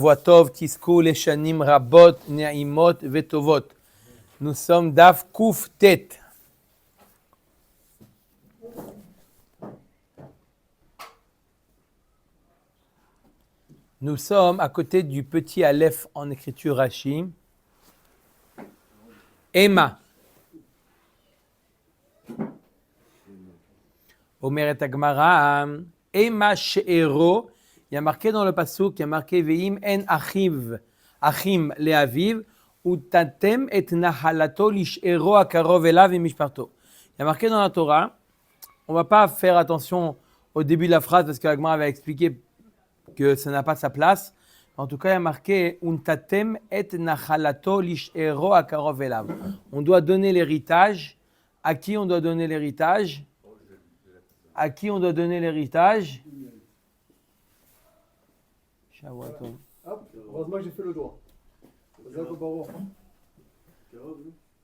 Voitov, Tiskou, Leshanim, Rabot, Ne'imot, Vetovot. Nous sommes Daf Kouf Tet. Nous sommes à côté du petit Aleph en écriture Rashi. Emma. Omeret Agmara. Emma She'ero. Il y a marqué dans le pasuk, il y a marqué Ve'im en achim le'aviv, utatem et nahalato lish'ero akarov elav mishparto. Il y a marqué dans la Torah, on ne va pas faire attention au début de la phrase parce que l'Agmara avait expliqué que ça n'a pas sa place. En tout cas, il y a marqué Untatem et nahalato lish'ero akarov elav. On doit donner l'héritage. À qui on doit donner l'héritage? À qui on doit donner l'héritage? Heureusement que j'ai fait le doigt.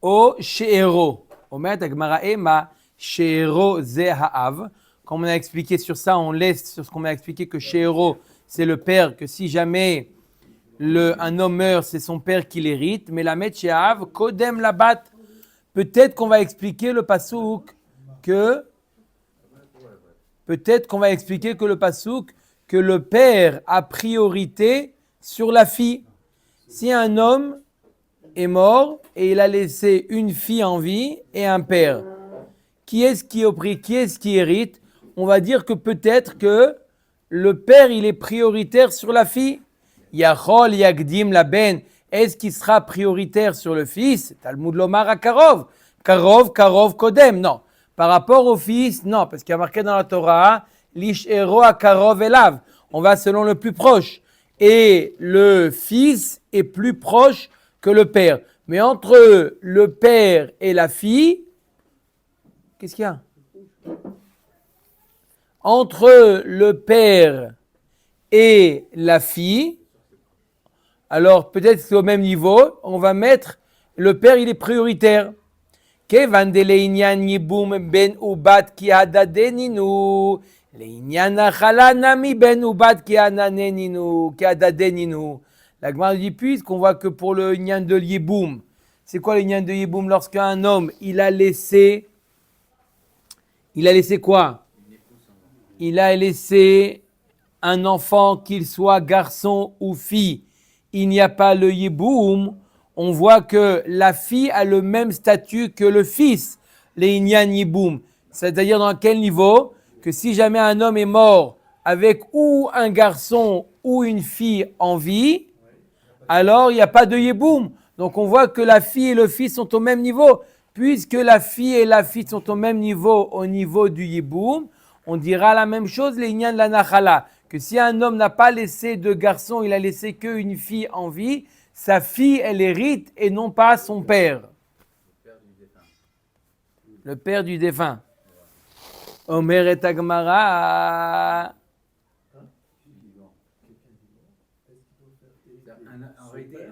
O she'ero. Omet Agmara ema she'ero ze ha'av. Comme on a expliqué sur ça, on laisse sur ce qu'on a expliqué que she'ero c'est le père, que si jamais un homme meurt, c'est son père qui l'hérite. Mais la met she'av kodem la bat. Peut-être qu'on va expliquer le pasuk que le père a priorité sur la fille. Si un homme est mort et il a laissé une fille en vie et un père, qui est-ce qui hérite? On va dire que peut-être que le père il est prioritaire sur la fille. Yachol yagdim la ben. Est-ce qu'il sera prioritaire sur le fils? Talmud lomar à Karov. Karov kodem. Non. Par rapport au fils, non, parce qu'il y a marqué dans la Torah Lish'ero akarov elav. On va selon le plus proche. Et le fils est plus proche que le père. Mais entre le père et la fille, qu'est-ce qu'il y a? Entre le père et la fille, alors peut-être que c'est au même niveau, on va mettre le père, il est prioritaire. Kevan de leïnyan yibum ben ubat ki hadadeninu. La Gemara dit puisqu'on voit que pour le Inyan de Yiboum, c'est quoi le Inyan de Yiboum? Lorsqu'un homme, il a laissé quoi? Il a laissé un enfant, qu'il soit garçon ou fille. Il n'y a pas le Yiboum. On voit que la fille a le même statut que le fils, les Inyan Yiboum. C'est-à-dire dans quel niveau? Que si jamais un homme est mort avec ou un garçon ou une fille en vie, alors il n'y a pas de Yeboum. Donc on voit que la fille et le fils sont au même niveau. Puisque la fille et la fille sont au même niveau, au niveau du Yeboum, on dira la même chose, les Inyan de la Nachala, que si un homme n'a pas laissé de garçon, il a laissé qu'une fille en vie, sa fille, elle hérite et non pas son père. Le père du défunt. Omer et Agmara.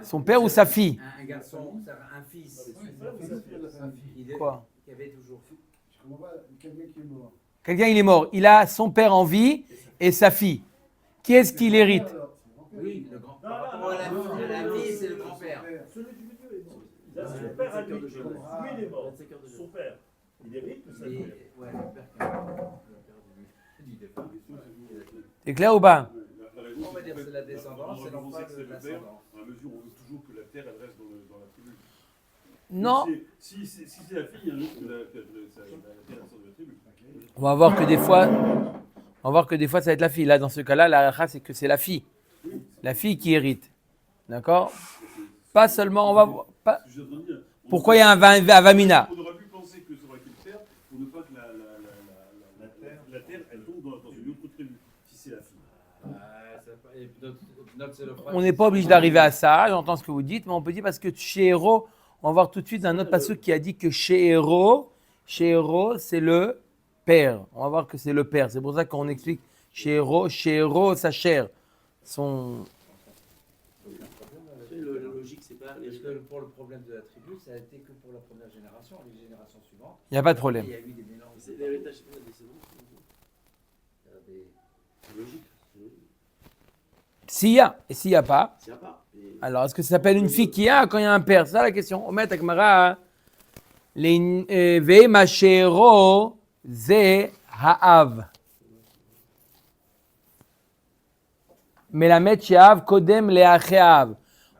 Son père ou sa fille? Un garçon, un fils. Quoi? Il y avait toujours. Quelqu'un il est mort. Il a son père en vie et sa fille. Qui est-ce qui l'hérite? Oui, le grand. Par rapport à la fille, c'est le grand-père. Celui du milieu est mort. Son père a lui, il est mort. Son père, il hérite ou ça? Ouais, le père du défunt. C'est clair ou pas? On va dire que c'est la descendance, c'est non pas l'ascendant. À mesure où on veut toujours que la terre elle reste dans la tribu. Non. Si c'est la fille, il y a un autre que la terre sort de la tribu. On va voir que des fois, ça va être la fille. Là, dans ce cas-là, la racha, c'est que c'est la fille. La fille qui hérite. D'accord? Pas seulement, on va voir. Pourquoi il y a un avamina? On aurait pu penser que ça aurait été le père pour ne pas que la terre elle tombe dans une autre tribu, si c'est la fille. On n'est pas obligé d'arriver à ça, j'entends ce que vous dites, mais on peut dire parce que chez Héros, on va voir tout de suite un autre passage qui a dit que chez Héros, c'est le père. On va voir que c'est le père. C'est pour ça qu'on explique chez Héros, sa chair. Son... Le logique, c'est pas. Est-ce que pour le problème de la tribu, ça a été que pour la première génération, les générations suivantes? Il n'y a pas de problème. Il y a eu des mélanges. C'est l'héritage de la descendance. C'est logique. S'il y a, et s'il n'y a pas, S'il n'y a pas. Et- alors est-ce que ça s'appelle une fille qui a quand il y a un père? C'est ça la question. Omet Akmara, ve mashero ze ha'av. Melamed she'av kodem le'ache'av.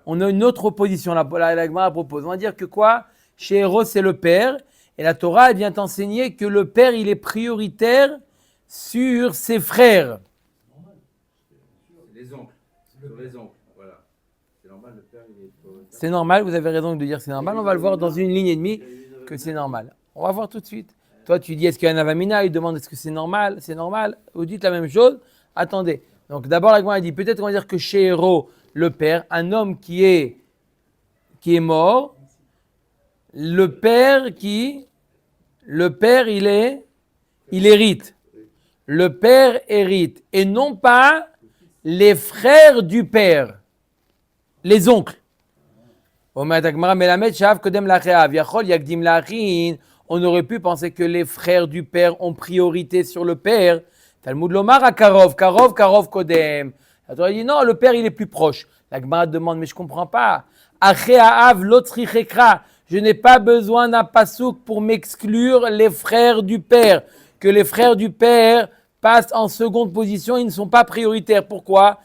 On a une autre opposition, la Gemara propose. On va dire que quoi? She'ero, c'est le père. Et la Torah, elle vient t'enseigner que le père, il est prioritaire sur ses frères. Les oncles. Sur les oncles, voilà. C'est normal, le père, il est prioritaire. C'est normal, vous avez raison de dire que c'est normal. On va le voir dans une ligne et demie que c'est normal. On va voir tout de suite. Toi, tu dis est-ce qu'il y a un avamina? Il demande est-ce que c'est normal? C'est normal. Vous dites la même chose. Attendez. Donc d'abord, la Gemara dit peut-être qu'on va dire que chez Héro, le père, un homme qui est mort, le père, il hérite. Le père hérite. Et non pas les frères du père, les oncles. On aurait pu penser que les frères du père ont priorité sur le père. Talmud Lomar à Karov Kodem. La Torah dit non, le père il est plus proche. La Gemara demande, mais je ne comprends pas. Je n'ai pas besoin d'un pasouk pour m'exclure les frères du père. Que les frères du père passent en seconde position, ils ne sont pas prioritaires. Pourquoi?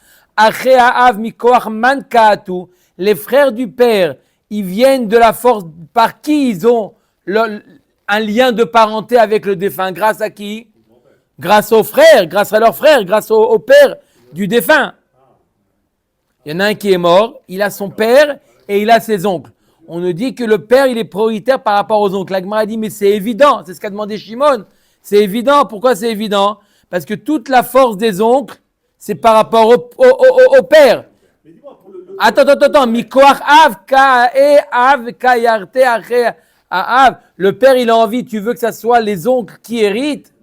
Les frères du père, ils viennent de la force par qui ils ont un lien de parenté avec le défunt. Grâce à qui? Grâce aux frères, grâce à leurs frères, grâce au père du défunt. Il y en a un qui est mort, il a son père et il a ses oncles. On nous dit que le père, il est prioritaire par rapport aux oncles. La Gemara dit, mais c'est évident, c'est ce qu'a demandé Shimon. C'est évident, pourquoi c'est évident? Parce que toute la force des oncles, c'est par rapport au père. Mais dis-moi, pour le Attends. Mikoach av ka e av ka yarte ache av. Le père, il a envie, tu veux que ça soit les oncles qui héritent?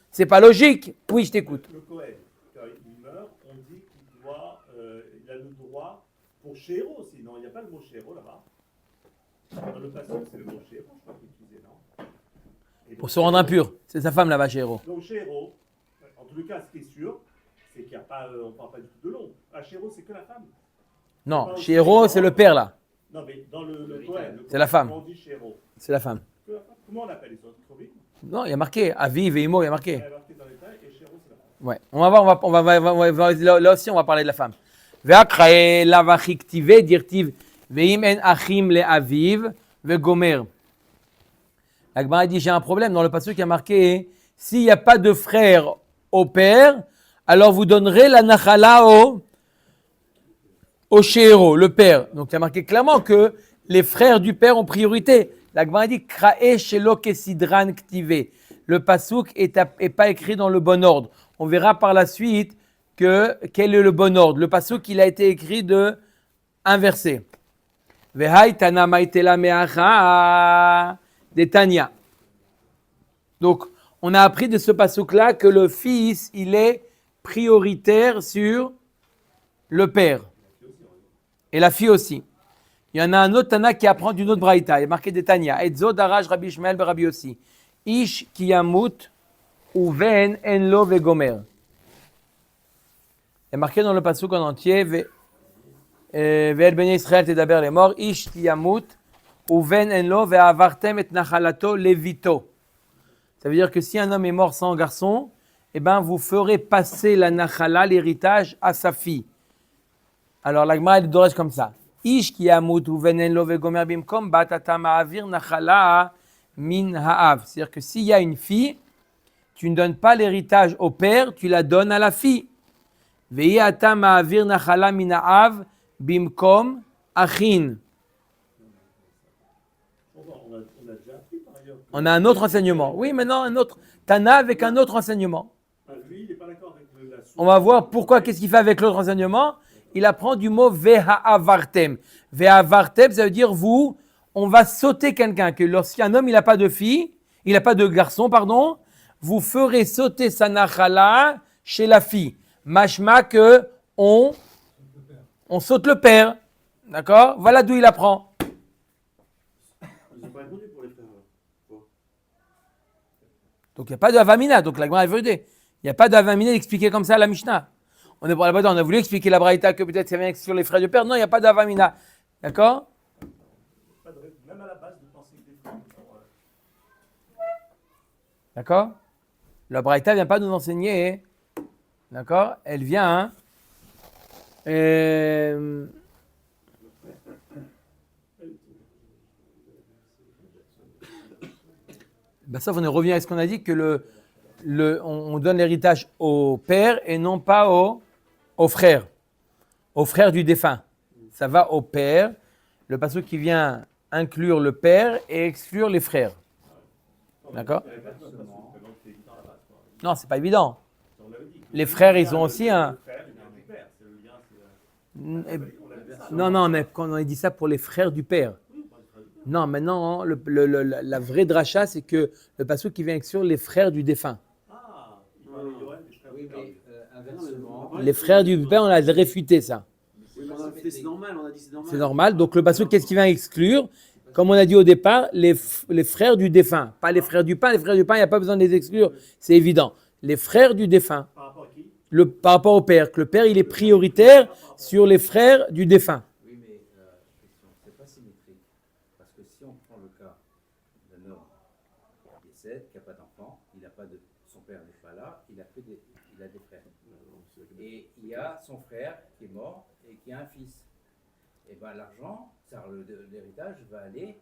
C'est pas logique. Oui, je t'écoute. Le Kohen, quand il meurt, on dit qu'il doit, il a le droit pour Chéro aussi. Non, il n'y a pas le mot Chéro là-bas. Dans le passage, c'est le mot Chéro, je crois qu'il utilisait, non? Et Pour donc, se rendre impur. C'est sa femme là-bas, chez Héro. Donc Chéro, en tout cas, ce qui est sûr, c'est qu'il n'y a pas, on ne parle pas du tout de l'oncle. À Chéro, c'est que la femme. Non, chez Héro, c'est le père là. Non, mais dans le Kohen, C'est la femme. on dit Chéro. C'est la femme. Que la femme. Comment on l'appelle? Ils sont trop vite. Non, il y a marqué. Aviv et Imo, il y a marqué. Elle est marquée dans les tailles et Chéro, c'est la femme. Ouais. On va voir, là aussi, on va parler de la femme. Ve'akrae lavachiktive dirtiv ve'im en achim le aviv ve'gomer. La Gemara dit j'ai un problème dans le passage qui a marqué s'il n'y a pas de frère au père, alors vous donnerez la nachala au chéro, le père. Donc il y a marqué clairement que les frères du père ont priorité. La Gemara dit krae shelo kesidran ktive. Le pasouk est pas écrit dans le bon ordre. On verra par la suite quel est le bon ordre. Le pasouk il a été écrit de inversé. Vehai tana maitela meacha de Tanya. Donc on a appris de ce pasouk là que le fils il est prioritaire sur le père et la fille aussi. Il y en a un autre Tana qui apprend d'une autre braïta. Il est marqué de Tanya. Etzo daraj Rabbi Ishmael Rabbi Yossi. Ish ki yamut uven en lo vegomer. Il est marqué dans le pasuk en entier. Ve'el bnei Israël tedaber les morts. Ish ki yamut uven en lo ve'avartem et nachalato levito. Ça veut dire que si un homme est mort sans garçon, eh ben vous ferez passer la nachala, l'héritage, à sa fille. Alors la Gemara elle dorage comme ça. Ish ki yamut uven en lo vegomer bimkom batata ma'avir nachala min ha'av. C'est-à-dire que s'il y a une fille, tu ne donnes pas l'héritage au père, tu la donnes à la fille. Ve'yata ma'avir nachala min ha'av bimkom achin. On a déjà appris par ailleurs. On a un autre enseignement. Oui, maintenant un autre. Tana avec un autre enseignement. Lui, il n'est pas d'accord avec la source. On va voir pourquoi, qu'est-ce qu'il fait avec l'autre enseignement. Il apprend du mot ve'ha'avartem. Ve'ha'avartem, ça veut dire vous, on va sauter quelqu'un. Que lorsqu'un homme, il n'a pas de fille, il n'a pas de garçon, pardon, vous ferez sauter sa nachala chez la fille. Mashma que on saute le père. D'accord? Voilà d'où il apprend. Ils n'ont pas répondu pour les frères. Donc il n'y a pas de Havamina. Donc la Gemara est vérité. Il n'y a pas de Havamina expliqué comme ça à la Mishnah. On est pour la bataille, on a voulu expliquer la braïta que peut-être ça vient sur les frères du père. Non, il n'y a pas d'avamina. D'accord? Pas de règle, même à la base de penser que des frères sont, D'accord? La braïta ne vient pas nous enseigner. D'accord? Elle vient. Ben ça, on revient à ce qu'on a dit que on donne l'héritage au père et non pas au frère. Au frère du défunt. Ça va au père. Le passage qui vient inclure le père et exclure les frères. D'accord? Non, c'est pas évident. Les frères, ils ont aussi un. Non, mais quand on a dit ça pour les frères du père. Non, maintenant, la vraie dracha, c'est que le passage qui vient exclure les frères du défunt. Ah, il parlait de Yoann, des frères Oui, du père. mais inversement. Les frères du père, on a réfuté ça. Oui, on a fait, c'est normal, on a dit c'est normal. C'est normal. Donc le passage, qu'est-ce qui vient exclure? Comme on a dit au départ, les frères du défunt. Pas les frères du pain. Les frères du pain, il n'y a pas besoin de les exclure. C'est évident. Les frères du défunt. Par rapport à qui? Par rapport au père. Que le père, il est prioritaire sur les frères du défunt. Oui, mais question, c'est pas symétrique. Parce que si on prend le cas d'un homme qui décède, qui n'a pas d'enfant, il n'a pas de. Son père n'est pas là, il a des frères. Et il y a son frère qui est mort et qui a un fils. Et bien l'argent, l'héritage va aller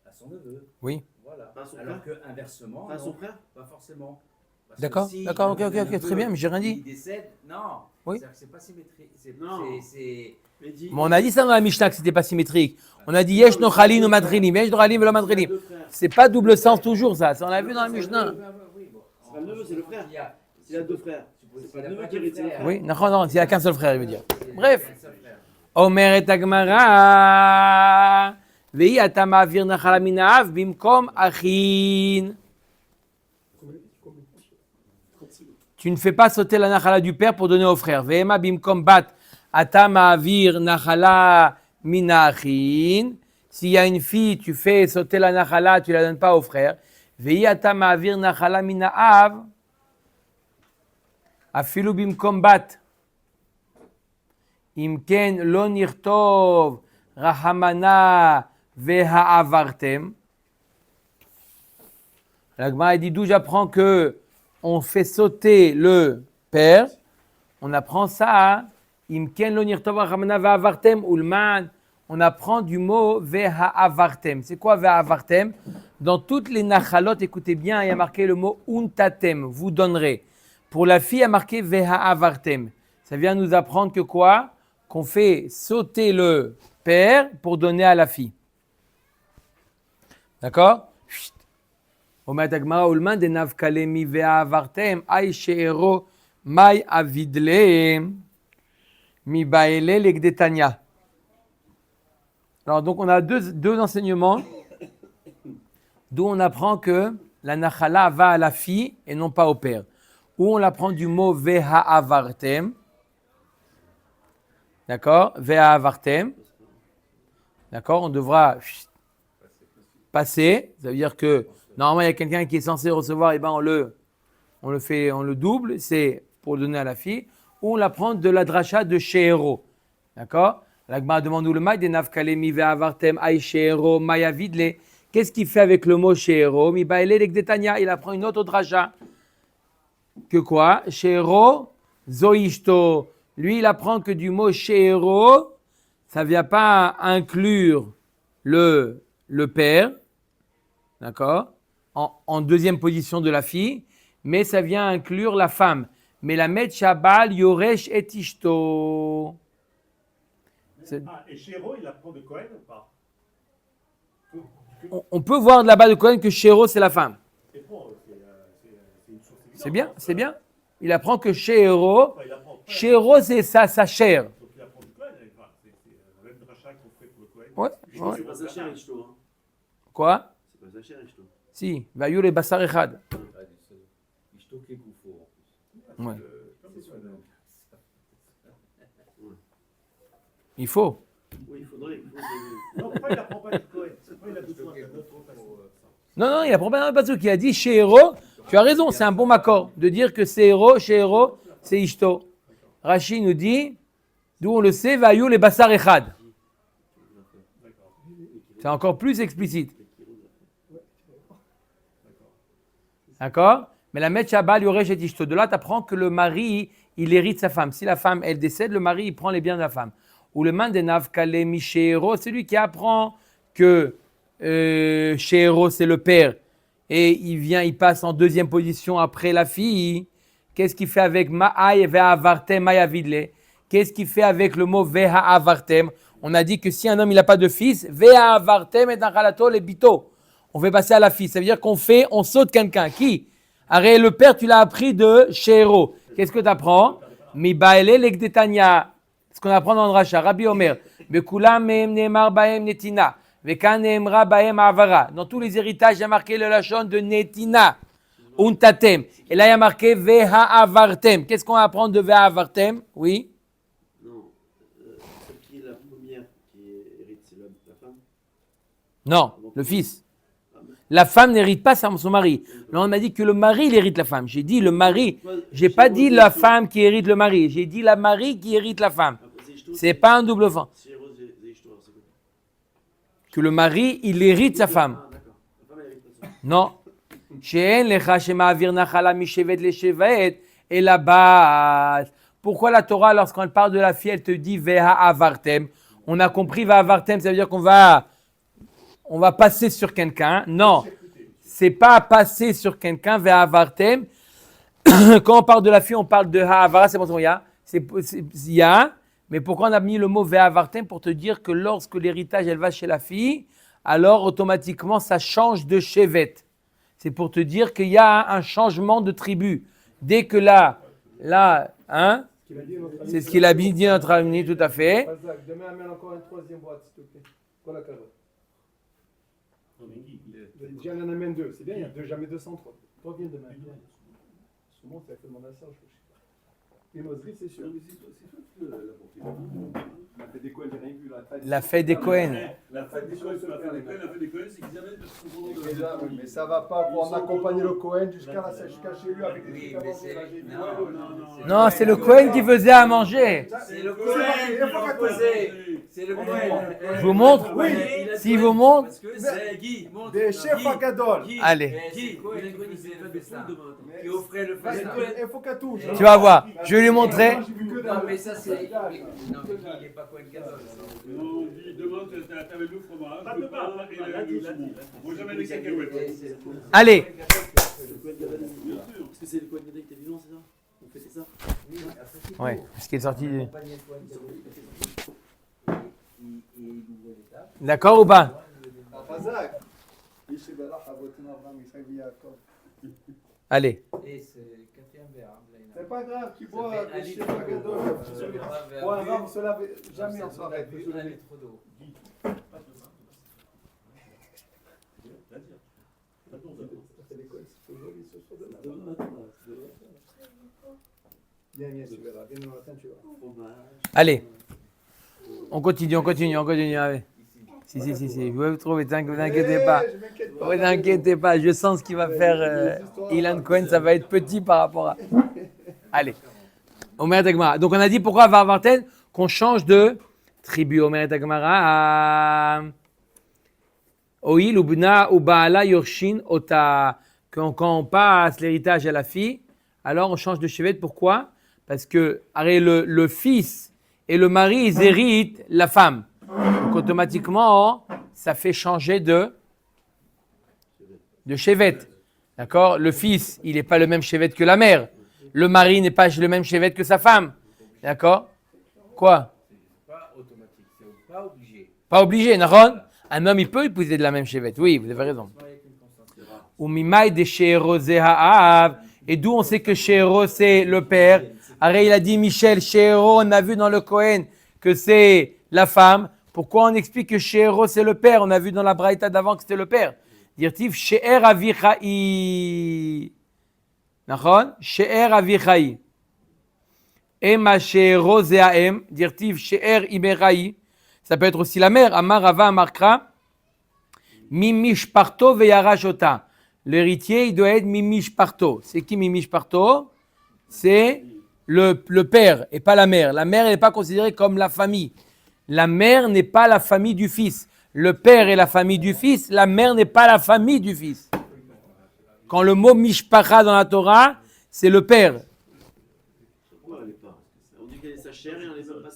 à son neveu. Oui. Voilà. À son Alors que inversement, À son non, frère? pas forcément. Parce que D'accord, si d'accord, ok, le très neveu, bien, mais j'ai rien dit. Il décède, non. Oui. C'est-à-dire que c'est pas symétrique. Non. C'est Mais dis- Mais on a dit ça dans la Mishnah que c'était pas symétrique. On a dit yesh no chalin ou madrinim, yesh no chalim velo madrinim. Deux frères. C'est pas double sens toujours ça. Ça on l'a vu dans la Mishnah. C'est pas le neveu, c'est le frère. Il a deux frères. C'est pas le neveu qui deux hérite, c'est le frère. Oui, non, il n'y a qu'un seul frère, il veut dire. Bref. C'est un seul frère. Omer et Agmara, vehi ata ma'avir nachala minav bimkom achin. Tu ne fais pas sauter la nachala du père pour donner au frère. Vehema bimkom bat ata ma'avir nachala minachin. S'il y a une fille, tu fais sauter la nachala, tu la donnes pas au frère. Vehi ata ma'avir nachala minaav. Afilu bimkom bat. אם כן, לא נכתוב רחמנה והעברתם. La Gemara dit d'où j'apprends que on fait sauter le père. On apprend ça. Im ken lo nirtov rachamana ve'avartem ulman. On apprend du mot ve'ha'avartem. C'est quoi ve'ha'avartem? Dans toutes les nachalot, écoutez bien, il y a marqué le mot untatem, vous donnerez. Pour la fille, il y a marqué ve'ha'avartem. Ça vient nous apprendre que quoi? Qu'on fait sauter le père pour donner à la fille. D'accord? Omet Agmara ulman de navkalemi ve'avartem ay she'ero may avidle mi baele legdetania. Alors donc on a deux enseignements d'où on apprend que la nachala va à la fille et non pas au père. Où on apprend du mot ve'ha'avartem. D'accord? Ve'avartem. D'accord? On devra passer. Ça veut dire que normalement il y a quelqu'un qui est censé recevoir, et ben on le double, c'est pour le donner à la fille. Ou on l'apprend de la dracha de She'ero. D'accord? L'Agma demande où le maï des navkalemi ve'avartem ay She'ero mayavidle. Qu'est-ce qu'il fait avec le mot She'ero? Mi baile legdetania. Il apprend une autre dracha. Que quoi? She'ero zoishto. Lui, il apprend que du mot She'ero, ça ne vient pas inclure le père, d'accord, en deuxième position de la fille, mais ça vient inclure la femme. Mais la met Shabal Yoresh et Ishto. Ah, et Chéro, il apprend de Cohen ou pas? On peut voir de là-bas de Cohen que She'ero, c'est la femme. C'est bon, c'est une source évidente. C'est bien, c'est bien. Il apprend que She'ero, Enfin, il apprend Cohen. She'ero, c'est sa chair. Donc il apprend du Cohen. Enfin, c'est la même dracha qu'on fait pour le Cohen. Ouais, Ishto, ouais. c'est pas sa chair, Ishto. Hein. Quoi? C'est pas sa chair, Ishto. Si, Vayou le Basar Echad. Ishto qui est goufo en plus. Ouais. C'est son nom. Il faut. Oui, il faudrait. Non, pourquoi il apprend pas du Cohen? Pourquoi il a besoin d'un autre façon? Non, il a pas un bateau qui a dit She'ero. Tu as raison, c'est un bon accord de dire que She'ero, c'est Ishto. Rashi nous dit, d'où on le sait, Vayu les Bassar Echad. C'est encore plus explicite. D'accord? Mais la Metchaba, Yoresh et Ishto. De là, tu apprends que le mari, il hérite sa femme. Si la femme, elle décède, le mari, il prend les biens de la femme. Ou le Mandenav Kale Mishero, c'est lui qui apprend que Shero, c'est le père. Et il passe en deuxième position après la fille. Qu'est-ce qu'il fait avec Ma'ay ve'avartem ma'yavidle? Qu'est-ce qu'il fait avec le mot ve'avartem? On a dit que si un homme il n'a pas de fils, ve'avartem et d'anchalato les bito. On fait passer à la fille. Ça veut dire on saute quelqu'un. Qui? Arrête, le père, tu l'as appris de Shero. Qu'est-ce que tu apprends? Mibaele legdetania. Ce qu'on apprend dans le Racha. Rabbi Omer. Bekulam mehem neemar bahem netina. Vekan neemra bahem avara. Dans tous les héritages, il y a marqué le lachon de netina. Untatem. Et là, il y a marqué veha avartem. Qu'est-ce qu'on apprend de veha avartem? Oui. Non, celle qui est la première qui hérite, c'est la femme. Non, le fils. La femme n'hérite pas son mari. Là, on m'a dit que le mari, il hérite la femme. J'ai dit le mari. J'ai pas dit la femme qui hérite le mari. J'ai dit la mari qui hérite la femme. C'est pas un double fond. Que le mari, il hérite sa femme. Non. Et là-bas, pourquoi la Torah, lorsqu'elle parle de la fille, elle te dit Veha avartem? On a compris Veha avartem, ça veut dire qu'on va passer sur quelqu'un. Non, c'est pas passer sur quelqu'un Veha avartem. Quand on parle de la fille, on parle de Ha'avara, c'est bon, il y a. Il y a. Mais pourquoi on a mis le mot Veha avartem? Pour te dire que lorsque l'héritage, elle va chez la fille, alors automatiquement, ça change de shevet. C'est pour te dire qu'il y a un changement de tribu. Dès que là, hein, c'est ce qu'il a dit notre ami, tout à fait. Demain, amène encore une troisième boîte, s'il te plaît. Quoi la carotte? Déjà, on en amène deux. C'est bien, il y a deux, jamais 203. Toi, viens demain. Souvent, ça fait demander à ça, je crois. Une oserie, c'est sûr. La fête des Cohen, j'ai rien vu là. La fête des Cohen. La fête des Cohen, c'est qu'ils amènent Déjà, oui, mais ça va pas pour en accompagner le Cohen jusqu'à chez lui avec des trucs à manger, là, j'ai vu. Non, c'est le Cohen qui faisait à manger. C'est le Cohen qui a posé. C'est le Cohen. Je vous montre? Oui. Si vous montre? Parce que c'est Guy. montre. Des chefs à Gadol. Allez. Guy, qui offrait le festin. Il faut qu'à tout. Tu vas voir. Je vais lui montrer. Non, mais ça, c'est. Non, mais il n'est pas Cohen Gadol. Non, dis, demande, t'avais le fromage, le pain et le saumon. Moi, jamais les cacahuètes. Allez. Parce que c'est le Cohen Gadol qui était vivant, c'est ça? On fait ça? Ouais, ce qui est sorti. D'accord ou pas? Allez. C'est pas grave, tu bois des chefs à Gadol. Bois un verre, cela jamais on s'arrête. Viens, tu verras. Viens le matin, tu verras. Allez. On continue. Allez. Si. Vous trouvez, ne vous inquiétez pas. Ne vous inquiétez pas. Je sens ce qu'il va faire Ilan Cohen. Ça va être petit par rapport à. Allez. Omer Tagmara. Donc on a dit pourquoi va avoir tel qu'on change de tribu. Omer Tagmara. Oil ubna ubaala yorshin ota. Quand on passe l'héritage à la fille, alors on change de chevet. Pourquoi? Parce que le fils et le mari, ils héritent la femme. Donc automatiquement, ça fait changer de chevet. D'accord? Le fils, il n'est pas le même chevet que la mère. Le mari n'est pas le même chevet que sa femme. D'accord? Quoi? Pas automatique, c'est pas obligé. Pas obligé, Naron? Un homme, il peut épouser de la même chevet. Oui, vous avez raison. Et d'où on sait que Shero, c'est le père. Arrête, il a dit Michel, Shero, on a vu dans le Cohen que c'est la femme. Pourquoi on explique que Shero, c'est le père? On a vu dans la Braïta d'avant que c'était le père. Dire-t-il, She'er avichai. Nachon? She'er avichai. Ema Shero ze'aem. Dire-t-il, She'er imerai. Ça peut être aussi la mère. Amar Rava Amarkra. Mimish parto veyarashota. L'héritier, il doit être Mimish parto. C'est qui Mimish parto? C'est le père et pas la mère. La mère n'est pas considérée comme la famille. La mère n'est pas la famille du fils. Le père est la famille du fils. La mère n'est pas la famille du fils. Quand le mot mishpacha dans la Torah, c'est le père. Pourquoi elle est pas? On dit qu'elle est sa chair et on n'est pas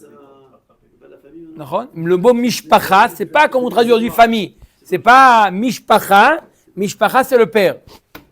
pas de la famille. Non. D'accord. Le mot mishpacha, c'est pas comme on traduit aujourd'hui famille. C'est pas mishpacha. Mishpacha, c'est le père.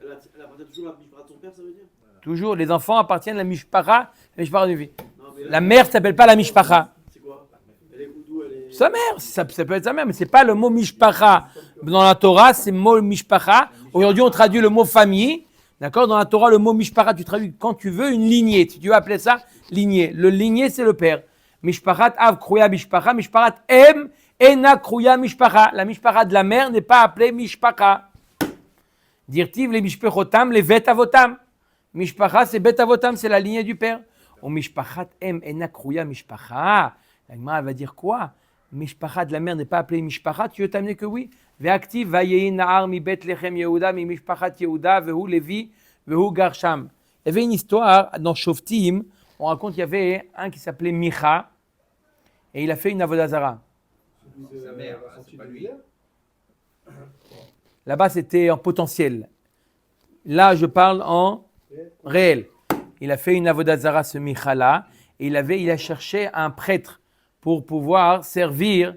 Elle appartient toujours à la mishpacha de son père, ça veut dire? Toujours, les enfants appartiennent à la mishpacha, la mishpacha du fils. Non, mais La mère s'appelle pas la mishpacha. c'est quoi? Elle est d'où elle est? Sa mère, ça peut être sa mère, mais c'est pas le mot mishpacha. Dans la Torah, c'est le mot mishpacha. Aujourd'hui, on traduit le mot famille. D'accord? Dans la Torah, le mot mishpacha, tu traduis quand tu veux une lignée. Si tu veux appeler ça lignée. Le lignée, c'est le père. Mishpachat av kruya mishpacha. Mishpachat em ena kruya mishpacha. La mishpacha de la mère n'est pas appelée mishpacha. Dirtiv les mishpechotam, les vet avotam. Mishpacha, c'est bet avotam, c'est la lignée du père. Ou mishpachat em ena kruya mishpacha. La Gemara va dire quoi? Mishpacha de la mère n'est pas appelée mishpacha. Tu veux t'amener que oui? Ve'aktiv vayehi nahar mi Bethlehem Yehuda mi mishpachat Yehuda vehu Levi vehu Garsham. Il y avait une histoire dans Shoftim. On raconte qu'il y avait un qui s'appelait Micha et il a fait une avodah zara. Sa mère, c'est pas lui. Là-bas, c'était en potentiel. Là, je parle en réel. Il a fait une avodah zara, ce Micha-là, et il a cherché un prêtre pour pouvoir servir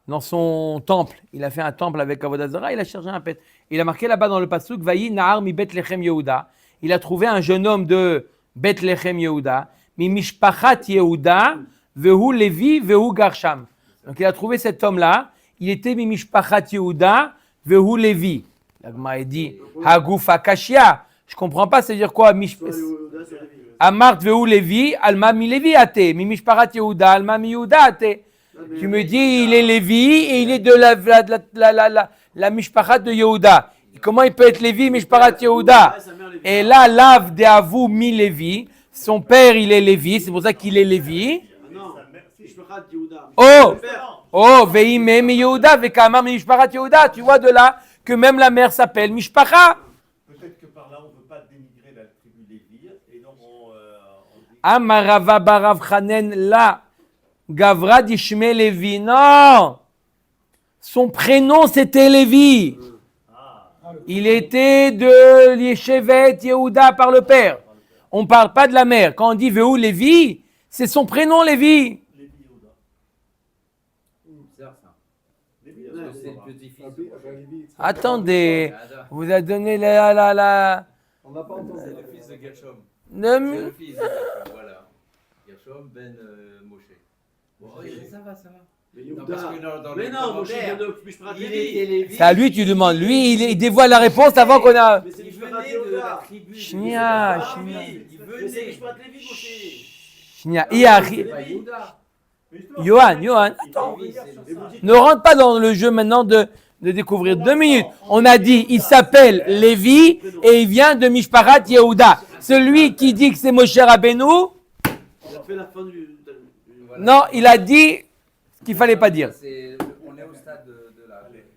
dans son temple. Il a fait un temple avec avodah zara, il a cherché un prêtre. Il a marqué là-bas dans le pasuk, Vayi nahar mi Bethlehem Yehuda. Il a trouvé un jeune homme de Bethlehem Yehuda, mi mishpachat Yehuda, vehu Levi, vehu Garsham. Donc il a trouvé cet homme-là, il était mi mishpachat Yehuda, vehu Levi. La Gemara dit, Haguf Akashia. Je comprends pas, ça veut dire quoi? Amart vehu Levi, alma mi Levi ate. Mi mishpachat Yehuda, alma mi Yehuda ate. Tu me dis, il est Lévi et il est de la mishpachat de Yehuda. Et comment il peut être Lévi, mishpachat Yehuda? Et là, lav de avou mi Lévi. Son père, il est Lévi, c'est pour ça qu'il est Lévi. Non, mishpachat Yehuda. Oh, ve'ime mi Yehuda, ve'kamar mi mishpachat Yehuda. Tu vois de là que même la mère s'appelle mishpacha. Peut-être que par là, on ne veut pas dénigrer la tribu Lévi, et donc on dit... Amarava barav chanen la gavra dishme Lévi. Non, son prénom c'était Lévi. Il était de l'Yeshevet Yehuda par le père. On ne parle pas de la mère. Quand on dit Vehu Lévi, c'est son prénom Lévi. Lévi Yehuda. Bizarre ça. Parce que c'est le petit-fils de Moshe. Attendez, vous a donné la... On n'a pas entendu. C'est le fils de Gershom. C'est Ne- le fils de Gershom, voilà. Gershom ben Moshe. Bon, ça va. Mais Non, Yehuda. parce que dans Mais les non, moi je suis commentaires, de mishpachat il Lévi. était Lévi. C'est à lui que tu demandes. Lui, il dévoile la réponse avant qu'on a... Mais c'est Il mishpachat venait de la Yehuda. tribu. Shnia, Ah, Shnia. oui, il Mais c'est venait. mishpachat Lévi, Moshe. Shnia, C'est Iari- pas Yehuda. Mais justement, Johan, attends. Lévi, c'est Et vous le dites- Ne rentre pas dans le jeu maintenant de découvrir. 2 minutes. On a dit, il s'appelle Lévi et il vient de Mishpachat Yehuda. Celui qui dit que c'est Moshe Rabbeinu, Il a fait la fin du. Voilà. non, il a dit ce qu'il fallait pas dire. On est au stade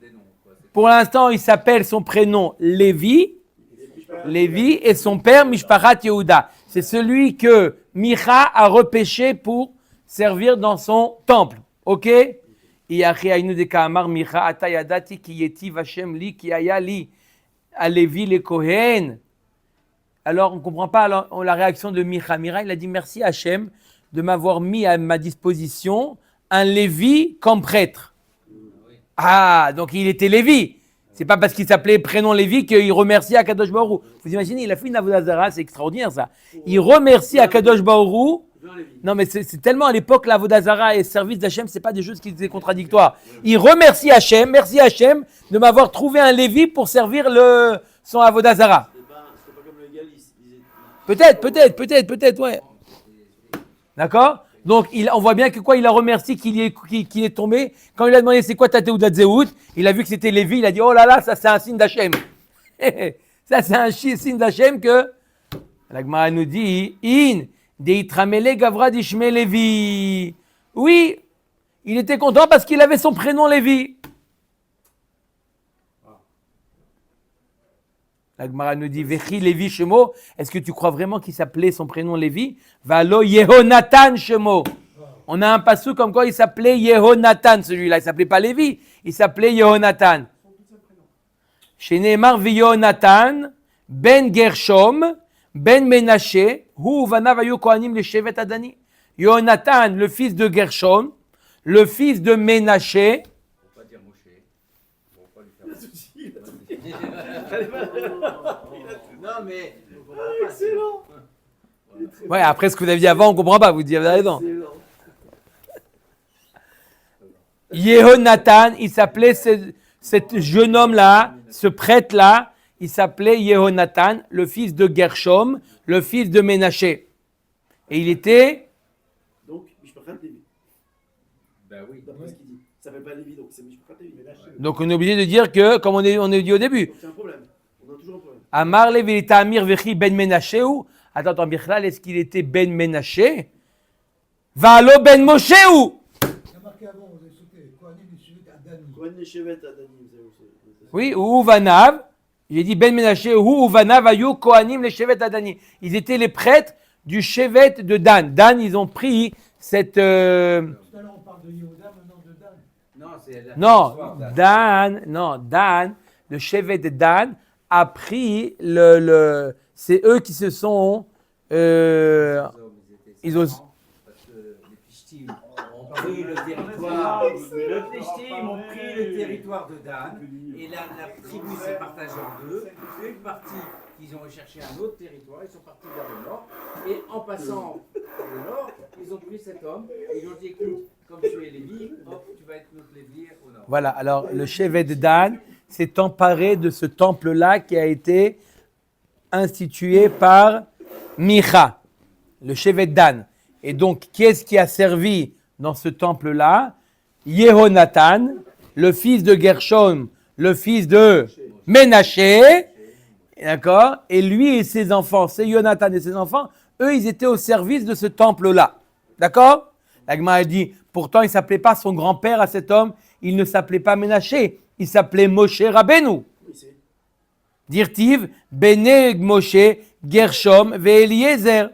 des noms. Quoi. Pour l'instant, il s'appelle son prénom Lévi, et son père Mishpachat Yehuda. C'est celui que Micha a repêché pour servir dans son temple. Ok? Iachiainu de Kaamar Micha atayadati ki yetiv Hashem li ki aya li a Lévi le Kohen. Alors, on ne comprend pas la réaction de Micha. Micha, il a dit merci Hashem de m'avoir mis à ma disposition un Lévi comme prêtre. Ah, donc il était Lévi. C'est pas parce qu'il s'appelait prénom Lévi qu'il remercie Akadosh Baruch Hu. Vous imaginez, il a fait une avodah zara, c'est extraordinaire ça. Il remercie Akadosh Baruch Hu. Non mais c'est tellement à l'époque l'avodah zara et service d'Hachem, c'est pas des choses qui étaient contradictoires. Il remercie Hachem, merci Hachem de m'avoir trouvé un Lévi pour servir son avodah zara. C'était pas comme le Galis. Peut-être, ouais. D'accord? Donc, on voit bien que quoi, il a remercié qu'il est tombé. Quand il a demandé c'est quoi ta Teudat Zehut, il a vu que c'était Lévi, il a dit oh là là, ça c'est un signe d'Hachem. Ça c'est un signe d'Hachem que la Gemara nous dit In deitramele gavra dishme Lévi. Oui, il était content parce qu'il avait son prénom Lévi. La Gemara nous dit Vechi Lévi Shemo. Est-ce que tu crois vraiment qu'il s'appelait son prénom Lévi? Valo Yehonatan Shemo. On a un passou comme quoi il s'appelait Yehonatan, celui-là. Il s'appelait pas Lévi, il s'appelait Yehonatan. Chez Nehemar Yehonatan, Ben Gershom, Ben Menaché, Hu Vanav Ayu Kohanim le Shevet Adani. Yehonatan, le fils de Gershom, le fils de Menaché. Faut pas dire Moshe. Faut pas lui faire. Non, mais. Excellent. Ouais, après ce que vous avez dit avant, on comprend pas. Vous dites, vous avez raison. Excellent. Yehonatan, il s'appelait cet jeune homme-là, ce prêtre-là, il s'appelait Yehonatan, le fils de Gershom, le fils de Ménaché. Et il était, Donc, Mishpachat Lévi. Ben oui. D'après ce qu'il dit. Ça s'appelle pas Lévi, donc c'est Mishpachat Lévi. donc on est obligé de dire que, comme on est dit au début, Donc c'est un problème. On a toujours un problème. Amar Levi était Amir Vechi Ben Ménaché ou, attends, Bichlal, est-ce qu'il était Ben Ménaché? Valo Ben Moshe ou? Il y a marqué avant, vous avez sauté. Kohanim Yeshivet Adani. Kohen Neshevet Adani, vous avez aussi. Oui, ou Vanav. J'ai dit Ben Ménaché ou Vanav Ayu Kohanim les Shevet Adani. Ils étaient les prêtres du Shevet de Dan. Dan, ils ont pris cette. Tout à l'heure, on parle de Yehuda, maintenant de Dan. Non, c'est la Non, histoire d'Adam. Dan, le Shevet de Dan a pris c'est eux qui se sont. Ils ont- Parce que les Plishtim ont pris le territoire. Les Plishtim ont pris le territoire de Dan. Et la tribu s'est partagée en deux. Une partie, ils ont recherché un autre territoire. Ils sont partis vers le nord. Et en passant vers le nord, ils ont pris cet homme. Et ils ont dit écoute, comme tu es Lévi, hop, tu vas être notre Lévi au nord. Voilà, alors le Shevet de Dan s'est emparé de ce temple-là qui a été institué par Micha, le Shevet Dan. Et donc, qui est-ce qui a servi dans ce temple-là? Yehonatan, le fils de Gershom, le fils de Ménaché, d'accord? Et lui et ses enfants, c'est Yonatan et ses enfants, eux, ils étaient au service de ce temple-là, d'accord? La Gemara dit, pourtant, il ne s'appelait pas son grand-père à cet homme, il ne s'appelait pas Ménaché, il s'appelait Moshe Rabbeinu. Oui, c'est. Dirtiv, Bene Moshe, Gershom, Ve'eliezer.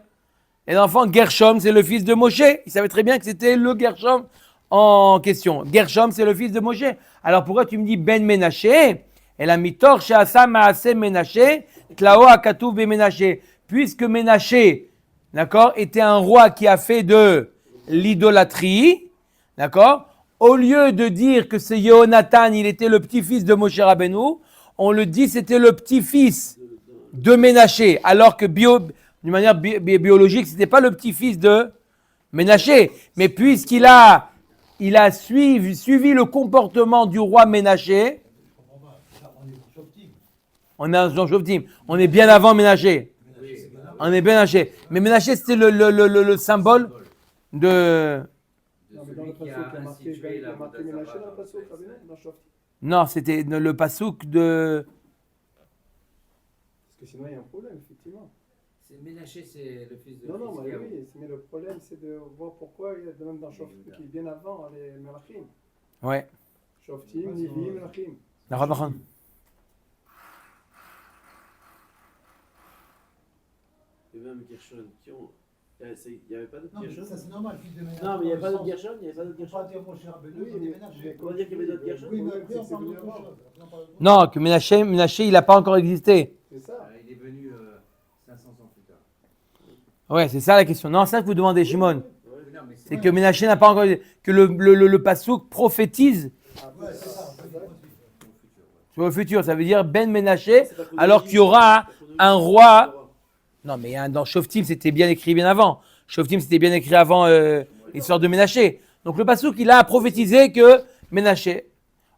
Les enfants, Gershom, c'est le fils de Moshe. Ils savaient très bien que c'était le Gershom en question. Gershom, c'est le fils de Moshe. Alors pourquoi tu me dis Ben Menaché? Elle a mis Tor Sheasa Maase Menaché, Tlao Akatouv Be Menaché. Puisque Menaché, d'accord, était un roi qui a fait de l'idolâtrie, d'accord, au lieu de dire que c'est Yehonatan, il était le petit-fils de Moshe Rabbeinu, on le dit c'était le petit-fils de Ménaché, alors que d'une manière biologique, ce n'était pas le petit-fils de Ménaché. Mais puisqu'il a suivi le comportement du roi Ménaché, on est dans Shoftim, on est bien avant Ménaché. On est bien Ménaché. Mais Ménaché, c'était le symbole de... Non, mais dans le Celui qui passage, a il y a marqué institué la Ménaché dans le Vodazara. passage, dans Shoftim. Non, c'était le pasouk de... Parce que sinon, il y a un problème, effectivement. C'est Ménaché, c'est le fils de Non, non, mais Xiscaïa. oui, mais le problème, c'est de voir pourquoi il y a même dans Shoftim qui est bien avant les Melachim. Ouais. Shoftim, Nivi, Melachim. D'accord. Et même Gershon qui ont. Il n'y avait pas d'autres Non, mais Gershon. ça c'est normal, fils de Ménaché. Non, mais il n'y avait pas Dans le d'autres sens, Gershon. Il n'y avait pas d'autres on peut pas Gershon. dire Moshe Rabbeinu, Oui, c'est des mais Ménachés. On va dire qu'il y avait d'autres Gershon. Oui, mais c'est après on parle venu d'autre avant. chose. Après, on parle d'autre chose. Non, que Ménaché, il n'a pas encore existé. C'est ça. Il est venu 500 ans plus tard. Ouais, c'est ça la question. Non, c'est ça que vous demandez, Shimon. Non, mais C'est que Ménaché n'a pas encore existé. Que le pasouk prophétise Ouais, c'est ça. sur le futur. Ça veut dire Ben Ménaché, C'est pas chronologique, alors qu'il y aura un roi. Non, mais dans Shoftim, c'était bien écrit bien avant. Shoftim, c'était bien écrit avant l'histoire de Ménaché. Donc le pasouk, il a prophétisé que Ménaché.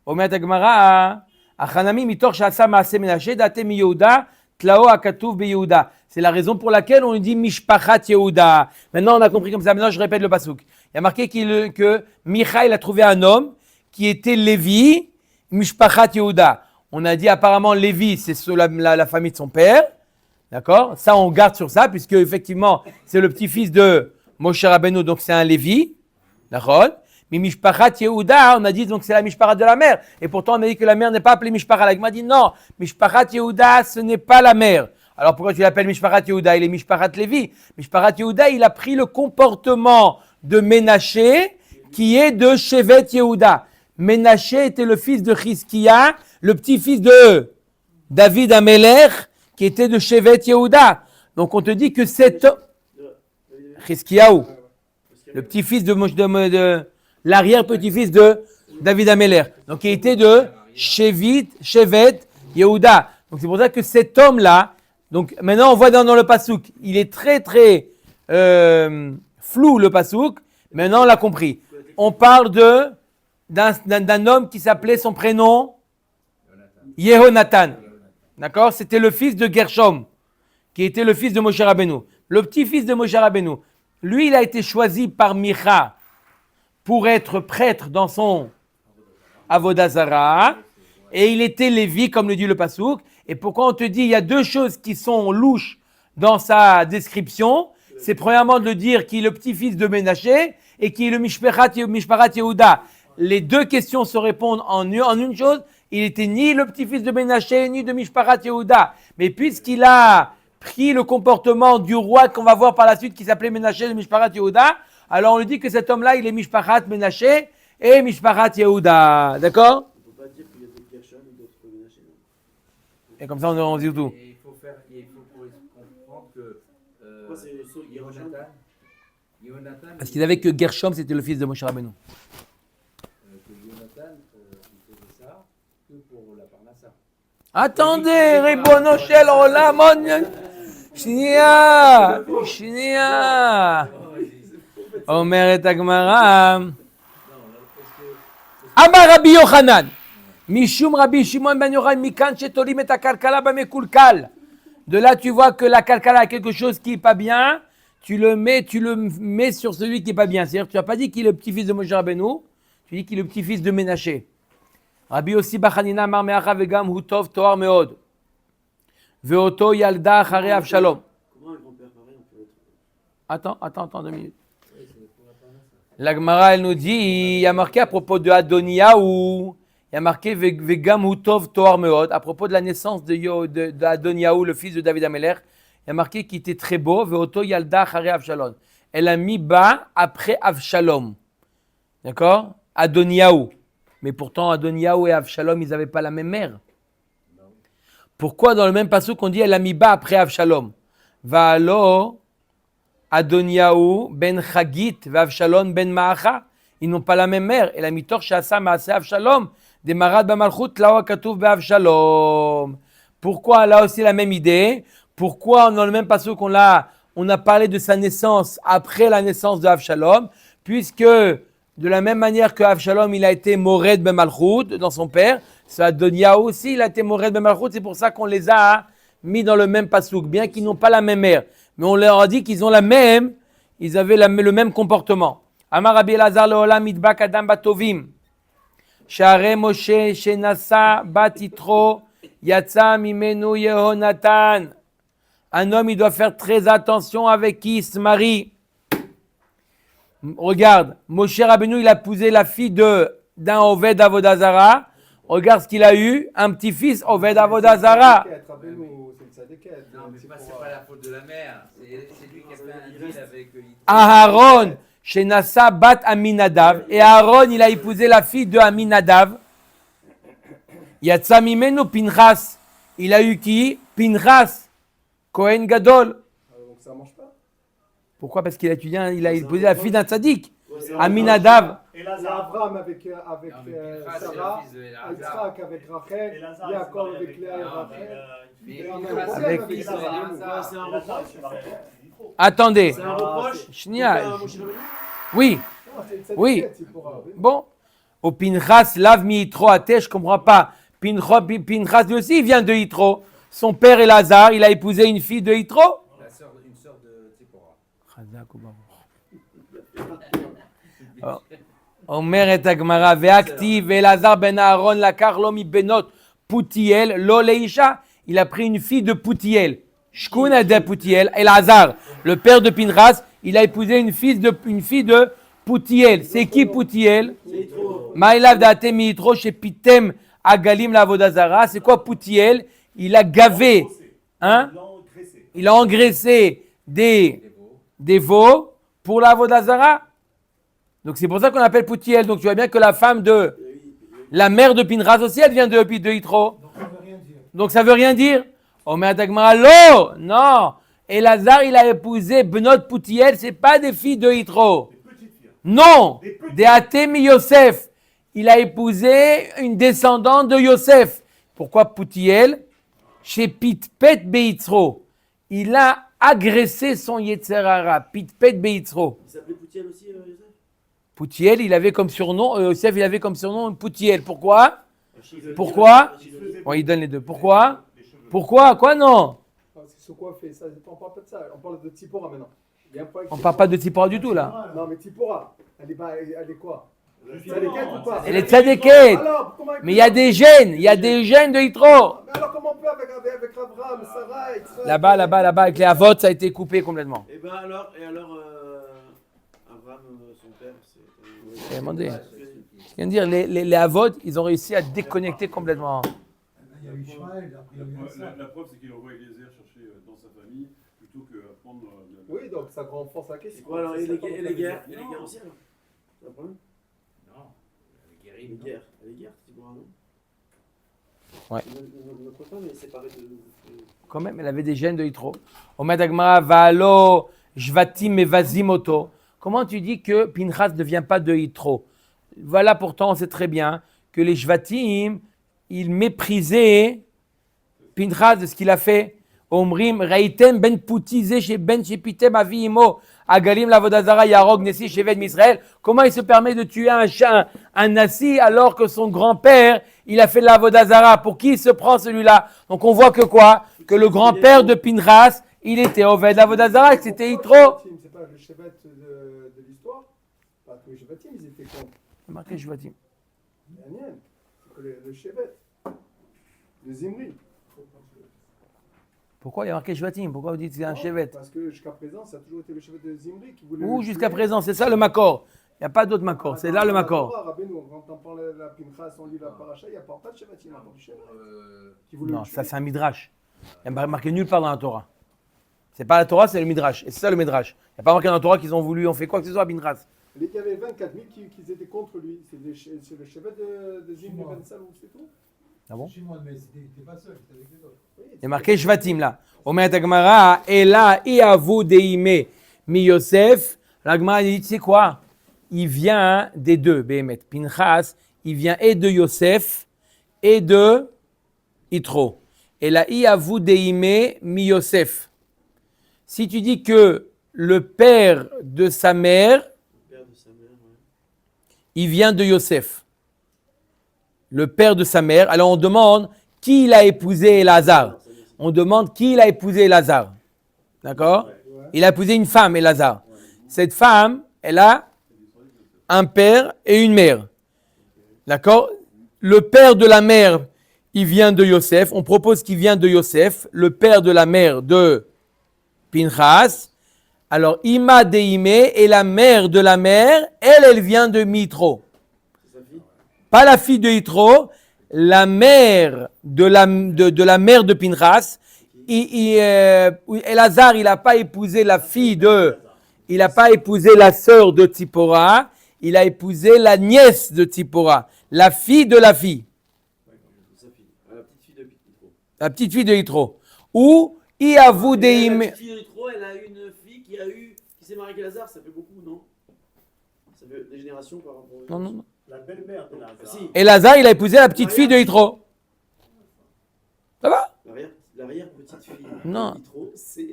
Omer Tagmara, Achanami mitor shasa maase Ménaché, date mi Yehuda, tlao akatuv be Yehuda. C'est la raison pour laquelle on dit Mishpachat Yehuda. Maintenant, on a compris comme ça. Maintenant, je répète le pasouk. Il y a marqué que Michaïl a trouvé un homme qui était Lévi, Mishpachat Yehuda. On a dit apparemment Lévi, c'est la famille de son père. D'accord? Ça, on garde sur ça, puisque effectivement, c'est le petit-fils de Moshe Rabbeinu, donc c'est un Lévi. D'accord? Mais Mishpachat Yehuda, on a dit donc c'est la Mishpachat de la mère. Et pourtant on a dit que la mère n'est pas appelée Mishpachat. La Gemara dit non, Mishpachat Yehuda ce n'est pas la mère. Alors pourquoi tu l'appelles Mishpachat Yehuda? Il est Mishpachat Lévi. Mishpachat Yehuda, il a pris le comportement de Ménaché qui est de Shevet Yehuda. Ménaché était le fils de Chizkiya, le petit-fils de David Amelech qui était de Shevet Yehuda. Donc on te dit que cet Chizkiyahu, le petit-fils de l'arrière-petit-fils de David Amelech. Donc il était de Shevet Yehuda. Donc c'est pour ça que cet homme-là, donc maintenant on voit dans le pasouk, il est très très flou le pasouk. Maintenant on l'a compris. On parle d'un homme qui s'appelait son prénom Yehonatan. D'accord? C'était le fils de Gershom, qui était le fils de Moshe Rabbeinu. Le petit-fils de Moshe Rabbeinu. Lui, il a été choisi par Micha pour être prêtre dans son Avodah Zarah. Et il était Lévi, comme le dit le Passouk. Et pourquoi on te dit, il y a deux choses qui sont louches dans sa description. C'est premièrement de le dire qu'il est le petit-fils de Ménaché et qu'il est le Mishpachat Yehuda. Les deux questions se répondent en une chose. Il était ni le petit-fils de Ménaché, ni de Mishpachat Yehuda. Mais puisqu'il a pris le comportement du roi qu'on va voir par la suite, qui s'appelait Ménaché de Mishpachat Yehuda, alors on lui dit que cet homme-là, il est Mishpachat Ménaché et Mishpachat Yehuda. D'accord? On ne peut pas dire qu'il y a d'autres Gershon ou d'autres Ménaché. Et comme ça, on dit tout. Et il faut comprendre que Pourquoi c'est le saut Gershon Yonatan, Parce qu'ils avaient que Gershom, c'était le fils de Moshe Rabbeinu. que Yonatan, il faisait ça que pour la parnassa. Attendez, Ribono Shel Olam, שנייה. אומרת הגמרא, אמר רבי יוחנן, משום רבי שמעון בן יוחנן, מכאן שתולים את הכלכלה במקולקל. De là, tu vois que la kalkala a quelque chose qui n'est pas bien, tu le mets sur celui qui n'est pas bien. C'est-à-dire, tu n'as pas dit qu'il est le petit-fils de Moshe Rabbeinu, tu dis qu'il est le petit-fils de Ménaché. רבי יוסי בחנינה אמר מאחר וגם הוא טוב תואר מאוד. ואותו ילדה אחרי אבשלום. Comment un grand-père pareil, on peut être. Attends 2 minutes. La Gemara, elle nous dit, il y a marqué à propos de Adoniyahu, il y a marqué Vegam hu tov toar meod, à propos de la naissance de Adoniyahu, le fils de David Amelech, il y a marqué qu'il était très beau, Veoto yalda achare Avshalom. Elle a mis bas après Avshalom. D'accord? Adoniyahu. Mais pourtant, Adoniyahu et Avshalom, ils n'avaient pas la même mère. Pourquoi dans le même passage qu'on dit elle a mis bas après Avshalom? Va'alo Adoniyahu ben Chagit Avshalom ben Maacha. Ils n'ont pas la même mère. Et la mitor shasa maaseh Avshalom de marad b'malchut lao katuv be'Avshalom. Pourquoi là aussi la même idée? Pourquoi dans le même passage qu'on on a parlé de sa naissance après la naissance de Avshalom? Puisque de la même manière que Avshalom il a été mored be'malchut dans son père, c'est Adoniyahu aussi il a été mored be'malchut. C'est pour ça qu'on les a mis dans le même passouk, bien qu'ils n'ont pas la même mère. Mais on leur a dit qu'ils ont ils avaient le même comportement. Amar Rabbi Elazar leolam midbak adam batovim. Share Moshe shenasa bat Yitro yatsa mimenu Yehonatan. Un homme, il doit faire très attention avec qui il se marie. Regarde, Moshe Rabbeinu, il a épousé la fille d'un Oved Avodah Zarah. Regarde ce qu'il a eu, un petit-fils Oved Avodah Zarah. Non, mais c'est pas la faute de la mère. C'est lui qui a fait un deal avec Aharon, chez Nassa bat Aminadav. Et Aaron, il a épousé la fille de Aminadav. Yatsa mimenu Pinchas. Il a eu qui? Pinchas, Kohen Gadol. Donc ça marche pas. Pourquoi? Parce qu'il a étudié, il a épousé la fille d'un tzaddik. Aminadav. Et Il y Lazare. a Abraham avec Non, mais Pinchas, c'est le Sarah, fils de Elazar. Yitzhak avec Et Rachel, Lazare, Yaakov il se marie avec Léa et Non, Rachel. mais Il y a un Pinchas, problème avec avec fils de Sarah. Elazar. C'est un Et Lazare, reproche. il se marie avec Yitro. Attendez. C'est un reproche. Shnia. Donc, Moshe Rabbeinu. Oui. Non, c'est une cette Oui. tête, c'est pour Aaron. Bon. Au Pinchas, lave mi Yitro à je comprends pas. Pinchas lui aussi, il vient de Yitro. Son père Elazar, il a épousé une fille de Yitro. Une sœur de Tzipora. אומרת הגמרא, והכתיב ואלעזר בן אהרון לקח לו מבנות פותיאל, לא לאישה, il a pris une fille de Poutiel, Shkuna de Poutiel, Elazar, le père de Pinchas, il a épousé une fille de Poutiel. C'est qui Poutiel? C'est trop. Maïlav da'atem mitro chez Pitem agalim la vodazara. C'est quoi Poutiel? Il a gavé, hein? Il a engraissé des veaux pour la vodazara. Donc c'est pour ça qu'on appelle Poutiel. Donc tu vois bien que la femme de la mère de Pinchas aussi, elle vient de Yitro. Donc ça veut rien dire. Donc ça veut rien dire. Omer Dagmara, lo, non. Elazar, il a épousé Benot Poutiel, c'est pas des filles de Yitro. Non, des Atemi Yosef. Il a épousé une descendante de Yosef. Pourquoi Poutiel? Chez Pitpet Beitzro. Il a agressé son Yetzerara. Pitpet Beitzro. Il s'appelait Poutiel aussi, Yosef? Poutiel, il avait comme surnom, Yosef, il avait comme surnom Poutiel. Pourquoi? Pourquoi? Bon, il donne les deux. Pourquoi? Pourquoi? Quoi non? Parce qu'ils sont coiffés, ça, on parle pas de ça, on parle de Tzipora maintenant. Il y a un problème On qui- parle pas de Tzipora du tout là. Non, mais Tzipora, elle est quoi? Tzadékette ou pas? Elle est tzadékette. Alors, comment elle Mais il y a des gènes, il y a des gènes de Yitro. Mais alors, comment on peut avec Abraham, Sarah, etc. Là-bas, avec les Havot, ça a été coupé complètement. Et alors, Abraham, son père, c'est. J'ai demandé. Je viens de dire, les Havot, ils ont réussi à déconnecter complètement. Il y a eu Ishmaël, après il y a eu Asa. La preuve, c'est qu'il envoie Eliezer chercher dans sa famille plutôt que prendre. Oui, donc ça renforce la question. C'est quoi alors? Et C'est les ça, guerres comment et les guerres aussi alors? C'est un problème? Non, les Les guérim, guerres. Les guerres, Tzipora, non? Ouais. Notre femme est séparée de. Quand même, elle avait des gènes de Yitro. Omed Agmara, Valo, Jvatim et Vazimoto. Comment tu dis que Pinchas ne vient pas de Yitro? Voilà, pourtant, on sait très bien que les Jvatim, ils méprisaient Pinchas de ce qu'il a fait. Omrim, Reitem ben Poutizé chez Ben Shepitem Aviimo, Agalim Lavodazara Yarog Nessi Shevet Misraël. Comment il se permet de tuer un chat, un Nassi, alors que son grand-père, il a fait de Lavodazara? Pour qui il se prend celui-là? Donc on voit que quoi? Que le grand-père de Pinchas, il était Oved Lavodazara, que c'était Yitro. C'est pas le Shevet de l'histoire. Pas que les Shevatim, ils étaient contre. C'est marqué Jvatim. Daniel, c'est que le Shevet, le Zimri. Pourquoi il y a marqué Jvatim? Pourquoi vous dites que c'est un Shevet? Parce que jusqu'à présent, ça a toujours été le Shevet de Zimri qui voulait. Ou le jusqu'à tuer. présent, c'est ça le Makor. Il n'y a pas d'autre Makor, Ah, c'est dans là le la Makor. Torah, Rabbeinu, quand on parle de la Pinchas, on lit la paracha, il n'y a pas de Shevatim, il y a pas de Shevet. Qui voulait Non, le tuer. ça c'est un Midrash. Il n'y a marqué nulle part dans la Torah. C'est pas la Torah, c'est le Midrash. Et c'est ça le Midrash. Il n'y a pas marqué dans la Torah qu'ils ont voulu, on fait quoi que ce soit à Pinchas. Il y avait 24 000 qui étaient contre lui. C'est le Shevet de Zimri Ben Salou, c'est tout. Ah bon? Shimon, mais t'es pas seul, t'es avec les autres. Il y a marqué Jvatim là. Omer Tagmara, et là, Iavu Deime mi Yosef. La Gemara dit, tu sais quoi? Il vient des deux, Behemet. Pinchas, il vient et de Yosef et de Yitro. Et là, Iavu Deime mi Yosef. Si tu dis que le père de sa mère, Père de sa mère, ouais. il vient de Yosef. Le père de sa mère. Alors on demande qui il a épousé Elazar. On demande qui il a épousé Elazar. D'accord? Il a épousé une femme, Elazar. Cette femme, elle a un père et une mère. D'accord? Le père de la mère, il vient de Yosef. On propose qu'il vient de Yosef. Le père de la mère de Pinchas. Alors, Ima Deime et la mère de la mère, elle vient de Mitro. C'est sa fille? Pas la fille de Yitro, la mère de la mère de Pinchas. Elazar, il n'a pas épousé la fille de, il n'a pas épousé la sœur de Tzipora, il a épousé la nièce de Tzipora, la fille de la fille, C'est sa fille. La petite fille de Yitro. la petite fille de Yitro. Ou Iavu La Deime. petite fille de Yitro, elle a une fille qui s'est mariée avec Lazare, ça fait beaucoup, non? Ça fait des générations par rapport à. Non, non, non. La belle-mère de Lazare. Si. Elazar, il a épousé la petite fille de Yitro. Ça va? L'arrière-petite fille Non. de Yitro, c'est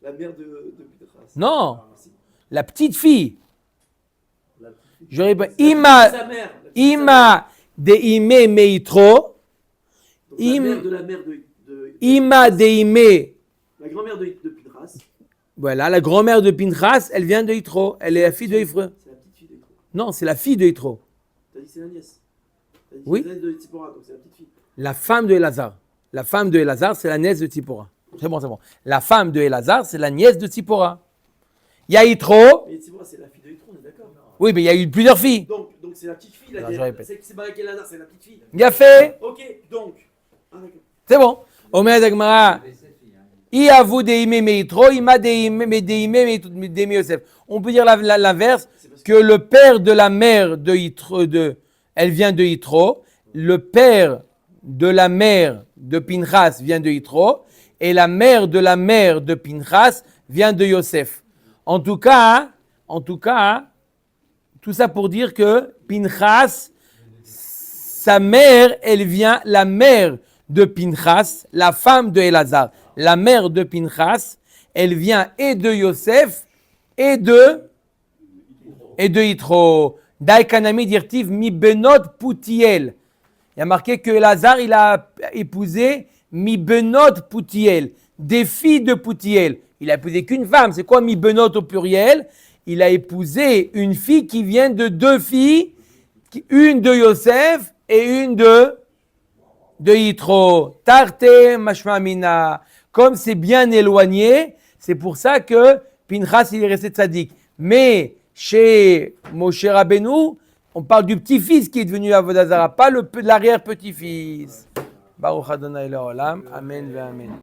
la mère de Pinchas. Non, Si. la petite fille. La petite fille. Je réponds, C'est Ima, sa mère. Ima Deime Meitro. Donc, la mère de la mère de Ima Deime. la grand-mère de Pinchas, Voilà, la grand-mère de Pinchas, elle vient de Yitro. Elle est la fille de Yitro. c'est la petite fille de Yitro. Non, c'est la fille de Yitro. T'as dit que c'est la nièce. T'as dit que Oui. c'est la nièce de Tzipora, donc c'est la petite fille. La femme de Elazar. La femme de Elazar, c'est la nièce de Tzipora. C'est bon, c'est bon. La femme de Elazar, c'est la nièce de Tzipora. Il y a Yitro. Mais Tzipora, c'est la fille de Yitro, on est d'accord? Oui, mais il y a eu plusieurs filles. Donc c'est la petite fille. Là, Non, qui est- je répète. c'est qui s'est mariée avec Elazar, c'est la petite fille. Il a fait. Ok, donc. Ah, d'accord. C'est bon. Omer Dagmara. Il avait 7 filles. Hein. Iavu deime meitro, ima deime Yosef. On peut dire l'inverse, C'est parce que le père de la mère de Yitro, elle vient de Yitro, le père de la mère de Pinchas vient de Yitro, et la mère de Pinchas vient de Yosef. En tout cas, tout ça pour dire que Pinchas, sa mère, elle vient, la mère de Pinchas, la femme de Elazar, la mère de Pinchas, elle vient et de Yosef et de Yitro. Daïkanami dirtiv mi benot Poutiel. Il y a marqué que Elazar, il a épousé mi benot Poutiel, des filles de Poutiel. Il a épousé qu'une femme. C'est quoi mi benot au pluriel? Il a épousé une fille qui vient de deux filles, une de Yosef et une de Yitro. Tarte mashmamina. Comme c'est bien éloigné, c'est pour ça que Pinchas il est resté tzaddik. Mais chez Moshe Rabbeinu, on parle du petit-fils qui est devenu Avodah Zarah, pas l'arrière-petit-fils. Baruch Adonai Le'olam. Amen ve amen.